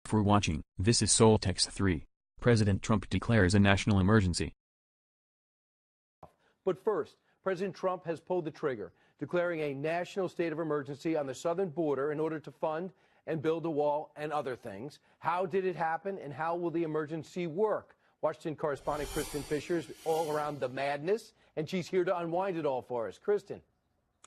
For watching, this is Soltex 3. President Trump declares a national emergency. But first, President Trump has pulled the trigger, declaring a national state of emergency on the southern border in order to fund and build a wall and other things. How did it happen, and how will the emergency work? Washington correspondent Kristen Fisher is all around the madness, and she's here to unwind it all for us. Kristen.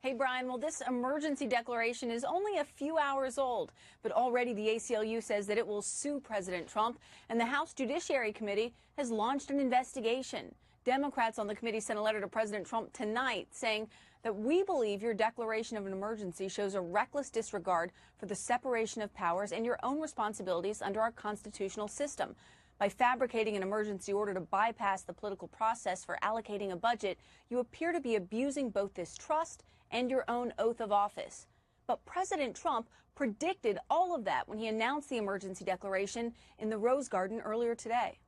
Hey, Brian. Well, this emergency declaration is only a few hours old, but already the ACLU says that it will sue President Trump, and the House Judiciary Committee has launched an investigation. Democrats on the committee sent a letter to President Trump tonight saying that we believe your declaration of an emergency shows a reckless disregard for the separation of powers and your own responsibilities under our constitutional system. By fabricating an emergency order to bypass the political process for allocating a budget, you appear to be abusing both this trust and your own oath of office. But President Trump predicted all of that when he announced the emergency declaration in the Rose Garden earlier today.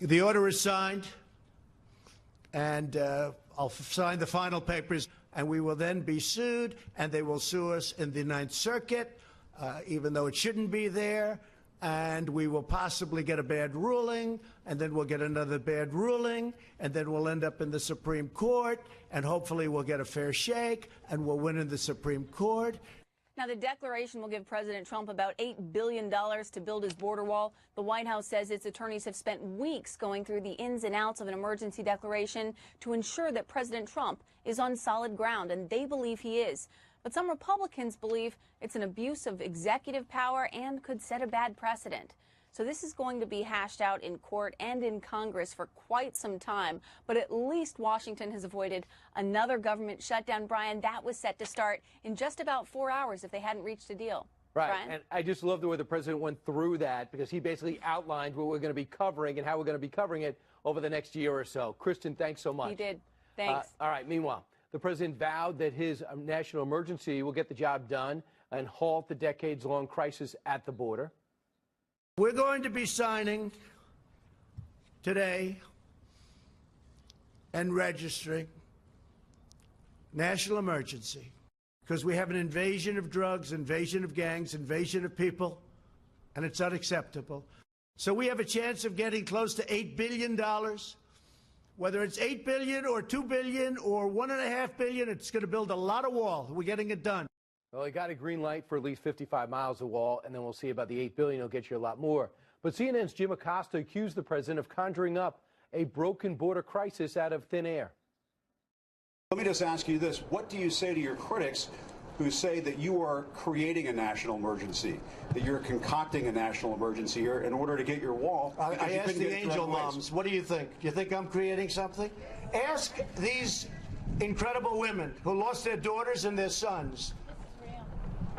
The order is signed, and I'll sign the final papers, and we will then be sued, and they will sue us in the Ninth Circuit, even though it shouldn't be there, and we will possibly get a bad ruling, and then we'll get another bad ruling, and then we'll end up in the Supreme Court, and hopefully we'll get a fair shake, and we'll win in the Supreme Court. Now, the declaration will give President Trump about $8 billion to build his border wall. The White House says its attorneys have spent weeks going through the ins and outs of an emergency declaration to ensure that President Trump is on solid ground, and they believe he is. But some Republicans believe it's an abuse of executive power and could set a bad precedent. So this is going to be hashed out in court and in Congress for quite some time. But at least Washington has avoided another government shutdown, Brian. That was set to start in just about 4 hours if they hadn't reached a deal. Right. Brian? And I just love the way the president went through that, because he basically outlined what we're going to be covering and how we're going to be covering it over the next year or so. Kristen, thanks so much. He did. Thanks. All right. Meanwhile, the president vowed that his national emergency will get the job done and halt the decades-long crisis at the border. We're going to be signing today and registering national emergency because we have an invasion of drugs, invasion of gangs, invasion of people, and it's unacceptable. So we have a chance of getting close to $8 billion. Whether it's $8 billion or $2 billion or $1.5 billion, it's going to build a lot of wall. We're getting it done. Well, he got a green light for at least 55 miles of wall, and then we'll see about the $8 billion. He'll get you a lot more. But CNN's Jim Acosta accused the president of conjuring up a broken border crisis out of thin air. Let me just ask you this. What do you say to your critics who say that you are creating a national emergency, that you're concocting a national emergency here in order to get your wall? I asked the angel moms, what do you think? Do you think I'm creating something? Ask these incredible women who lost their daughters and their sons.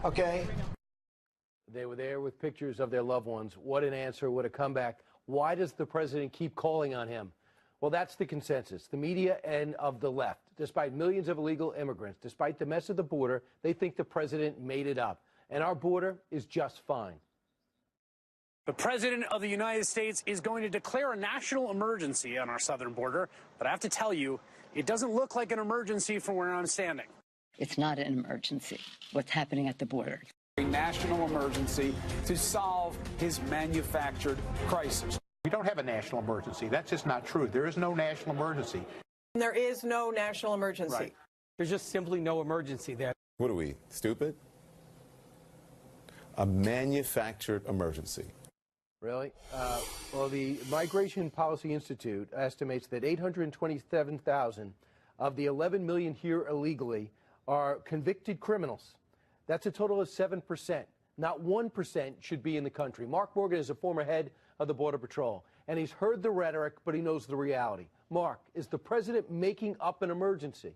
Okay. They were there with pictures of their loved ones. What an answer, what a comeback. Why does the president keep calling on him? Well, that's the consensus. The media and of the left, despite millions of illegal immigrants, despite the mess of the border, they think the president made it up. And our border is just fine. The President of the United States is going to declare a national emergency on our southern border. But I have to tell you, it doesn't look like an emergency from where I'm standing. It's not an emergency, what's happening at the border. A national emergency to solve his manufactured crisis. We don't have a national emergency. That's just not true. There is no national emergency. There is no national emergency. Right. There's just simply no emergency there. What are we, stupid? A manufactured emergency. Really? Well, the Migration Policy Institute estimates that 827,000 of the 11 million here illegally are convicted criminals. That's a total of 7%. Not 1% should be in the country. Mark Morgan is a former head of the Border Patrol, and he's heard the rhetoric, but he knows the reality. Mark, is the president making up an emergency?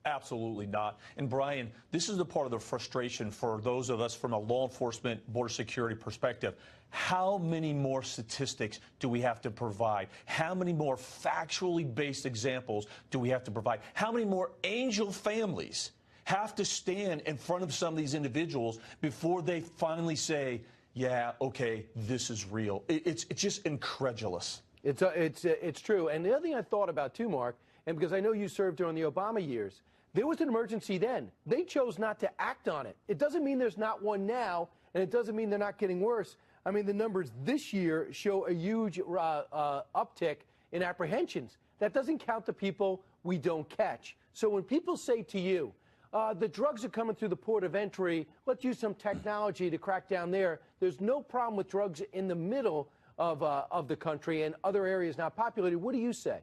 Absolutely not. And Brian, this is the part of the frustration for those of us from a law enforcement, border security perspective. How many more statistics do we have to provide? How many more factually based examples do we have to provide? How many more angel families have to stand in front of some of these individuals before they finally say, yeah, okay, this is real? It's just incredulous. It's true. And the other thing I thought about too, Mark, and because I know you served during the Obama years, there was an emergency then. They chose not to act on it. It doesn't mean there's not one now, and it doesn't mean they're not getting worse. I mean, the numbers this year show a huge uptick in apprehensions. That doesn't count the people we don't catch. So when people say to you, the drugs are coming through the port of entry, let's use some technology to crack down there, there's no problem with drugs in the middle of the country and other areas not populated. What do you say?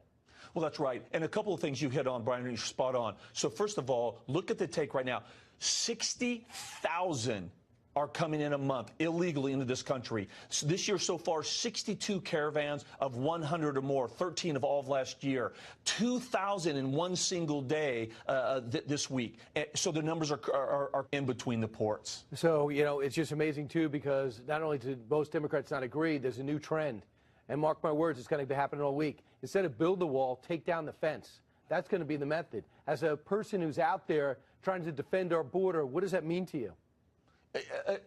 Well, that's right. And a couple of things you hit on, Brian, and you're spot on. So first of all, look at the take right now. 60,000 are coming in a month illegally into this country. So this year so far, 62 caravans of 100 or more, 13 of all of last year, 2,000 in one single day this week. So the numbers are in between the ports. So, you know, it's just amazing, too, because not only did most Democrats not agree, there's a new trend. And mark my words, it's going to be happening all week. Instead of build the wall, take down the fence. That's going to be the method. As a person who's out there trying to defend our border, what does that mean to you?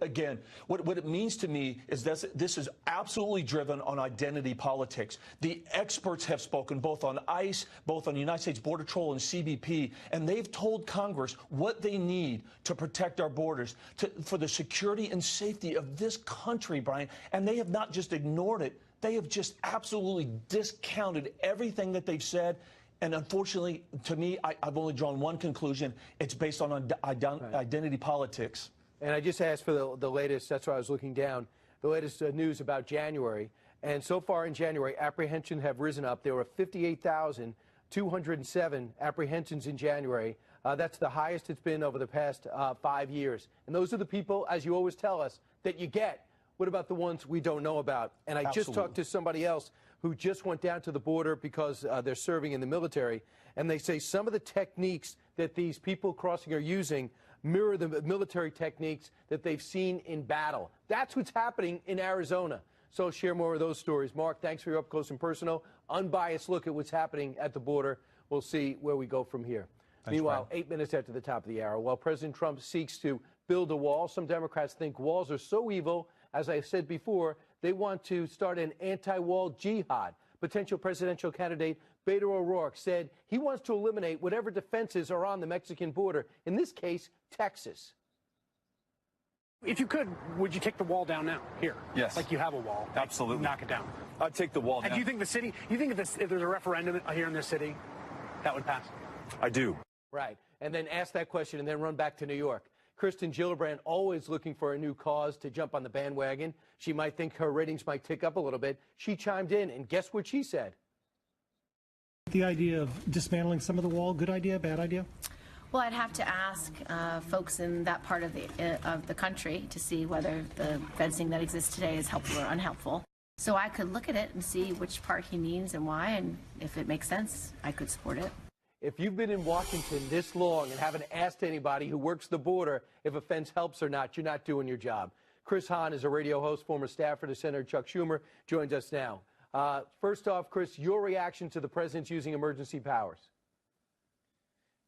Again, what it means to me is that this is absolutely driven on identity politics. The experts have spoken both on ICE, both on the United States Border Patrol and CBP, and they've told Congress what they need to protect our borders, for the security and safety of this country, Brian. And they have not just ignored it. They have just absolutely discounted everything that they've said. And unfortunately, to me, I've only drawn one conclusion. It's based on identity politics. And I just asked for the latest, that's why I was looking down, the latest news about January. And so far in January, apprehensions have risen up. There were 58,207 apprehensions in January. That's the highest it's been over the past 5 years. And those are the people, as you always tell us, that you get. What about the ones we don't know about? And I just talked to somebody else who just went down to the border because they're serving in the military. And they say some of the techniques that these people crossing are using mirror the military techniques that they've seen in battle. That's what's happening in Arizona. So share more of those stories. Mark, thanks for your up-close and personal, unbiased look at what's happening at the border. We'll see where we go from here. Thanks, Meanwhile, Brian. 8 minutes after the top of the hour, while President Trump seeks to build a wall, some Democrats think walls are so evil, as I said before, they want to start an anti-wall jihad. Potential presidential candidate Beto O'Rourke said he wants to eliminate whatever defenses are on the Mexican border, in this case, Texas. If you could, would you take the wall down now, here? Yes. Like you have a wall. Absolutely. Knock it down. I'd take the wall down. And do you think the city, if there's a referendum here in this city, that would pass? I do. Right. And then ask that question and then run back to New York. Kristen Gillibrand always looking for a new cause to jump on the bandwagon. She might think her ratings might tick up a little bit. She chimed in, and guess what she said? The idea of dismantling some of the wall, good idea, bad idea? Well, I'd have to ask folks in that part of the country to see whether the fencing that exists today is helpful or unhelpful. So I could look at it and see which part he means and why, and if it makes sense, I could support it. If you've been in Washington this long and haven't asked anybody who works the border if a fence helps or not, you're not doing your job. Chris Hahn is a radio host, former staffer to Senator Chuck Schumer, joins us now. First off, Chris, your reaction to the president's using emergency powers?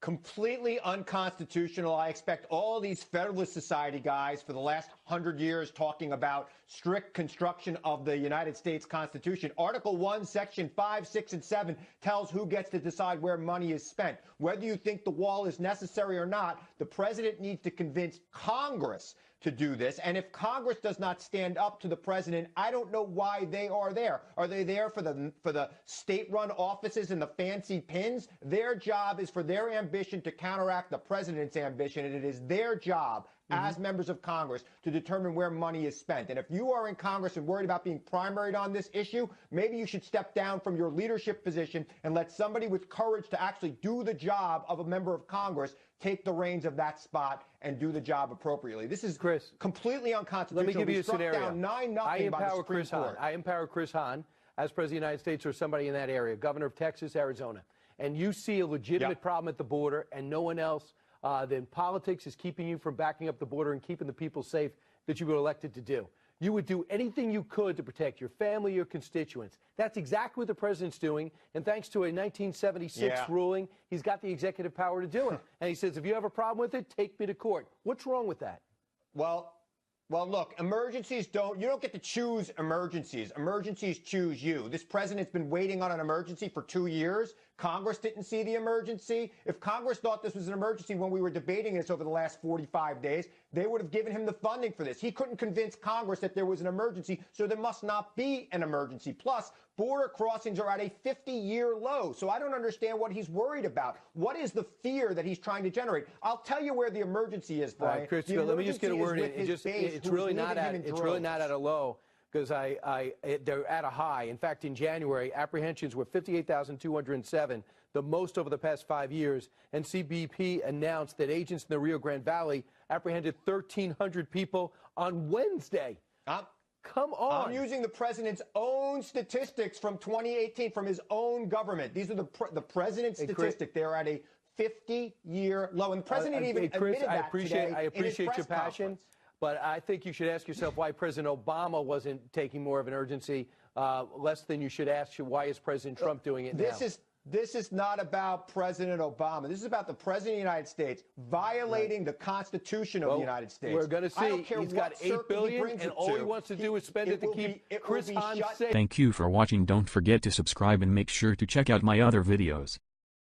Completely unconstitutional. I expect all these Federalist Society guys for the last 100 years talking about strict construction of the United States Constitution. Article 1, Section 5, 6, and 7 tells who gets to decide where money is spent. Whether you think the wall is necessary or not, the president needs to convince Congress to do this. And if Congress does not stand up to the president, I don't know why they are there. Are they there for the state-run offices and the fancy pins? Their job is for their ambition to counteract the president's ambition, and it is their job as members of Congress to determine where money is spent. And if you are in Congress and worried about being primaried on this issue, maybe you should step down from your leadership position and let somebody with courage to actually do the job of a member of Congress take the reins of that spot and do the job appropriately. This is completely unconstitutional. Let me give you a scenario. Down 9-0 I by the empower Supreme Chris Court. Hahn. I empower Chris Hahn as President of the United States or somebody in that area, governor of Texas, Arizona. And you see a legitimate problem at the border and no one else, then politics is keeping you from backing up the border and keeping the people safe that you were elected to do. You would do anything you could to protect your family, your constituents. That's exactly what the president's doing. And thanks to a 1976 ruling, he's got the executive power to do it. And he says, if you have a problem with it, take me to court. What's wrong with that? Well, look, emergencies you don't get to choose emergencies. Emergencies choose you. This president's been waiting on an emergency for 2 years. Congress didn't see the emergency. If Congress thought this was an emergency when we were debating this over the last 45 days, they would have given him the funding for this. He couldn't convince Congress that there was an emergency, so there must not be an emergency. Plus, border crossings are at a 50-year low, so I don't understand what he's worried about. What is the fear that he's trying to generate? I'll tell you where the emergency is, Brian. Christopher, let me just get a word in. It's really not at a low, because they're at a high. In fact, in January, apprehensions were 58,207, the most over the past 5 years. And CBP announced that agents in the Rio Grande Valley apprehended 1,300 people on Wednesday. Come on. I'm using the president's own statistics from 2018, from his own government. These are the president's statistics. They're at a 50-year low. And the president even Chris, admitted that today I appreciate your passion, but I think you should ask yourself why President Obama wasn't taking more of an urgency, less than you should ask why is President Trump doing it now. This is not about President Obama. This is about the President of the United States violating the Constitution of the United States. We're going to see. He's got $8 billion, and all he wants to do is spend it to keep Chris Hahn safe. Thank you for watching. Don't forget to subscribe and make sure to check out my other videos.